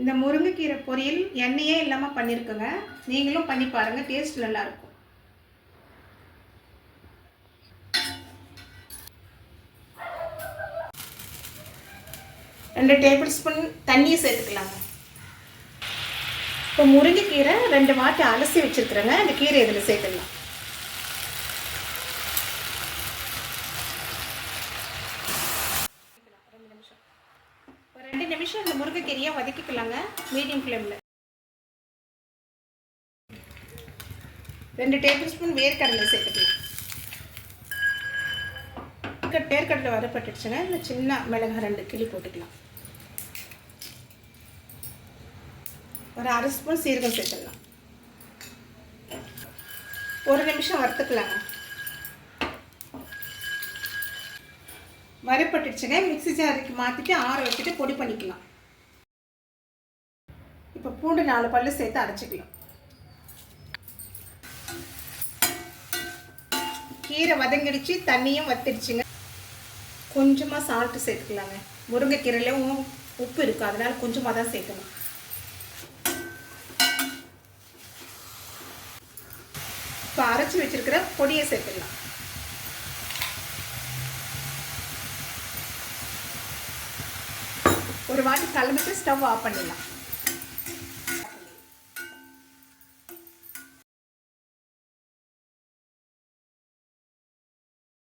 இந்த முருங்கைக்கீரை பொரியல் எண்ணெயே இல்லாமல் பண்ணியிருக்கோங்க. நீங்களும் பண்ணி பாருங்கள், டேஸ்ட் நல்லாயிருக்கும். 2 டேபிள் ஸ்பூன் தண்ணியை சேர்த்துக்கலாங்க. இப்போ முருங்கைக்கீரை 2 வாட்டி அலசி வச்சுருக்குறேங்க. இந்த கீரை இதில் சேர்த்துக்கலாம். ஒரு 2 நிமிஷம் இந்த முருங்கைக்கீரையை வதக்கிக்கலாங்க, மீடியம் ஃப்ளேமில். 2 டேபிள் ஸ்பூன் வேர்க்கடலை சேர்த்துக்கலாம். வேர்க்கடலை வறுபட்டுடுச்சுங்க. இந்த சின்ன மிளகாய் 2 கிளி போட்டுக்கலாம். ஒரு அரை ஸ்பூன் சீரகம் சேர்த்துக்கலாம். 1 நிமிஷம் வறுத்துக்கலாங்க. வறுபட்டுடுச்சுங்க. மிக்ஸி ஜாருக்கு மாற்றிட்டு ஆற வச்சுட்டு பொடி பண்ணிக்கலாம். இப்போ பூண்டு 4 பல்லு சேர்த்து அரைச்சிக்கலாம். கீரை வதங்கிடுச்சு, தண்ணியும் வத்திடுச்சுங்க. கொஞ்சமாக சால்ட்டு சேர்த்துக்கலாங்க. முருங்கைக்கீரையிலும் உப்பு இருக்குது, அதனால கொஞ்சமாக தான் சேர்க்கணும். இப்போ அரைச்சி வச்சிருக்கிற பொடியை சேர்த்துக்கலாம். ஒரு வாட்டி கலந்துட்டு ஸ்டவ் ஆஃப் பண்ணிடலாம்.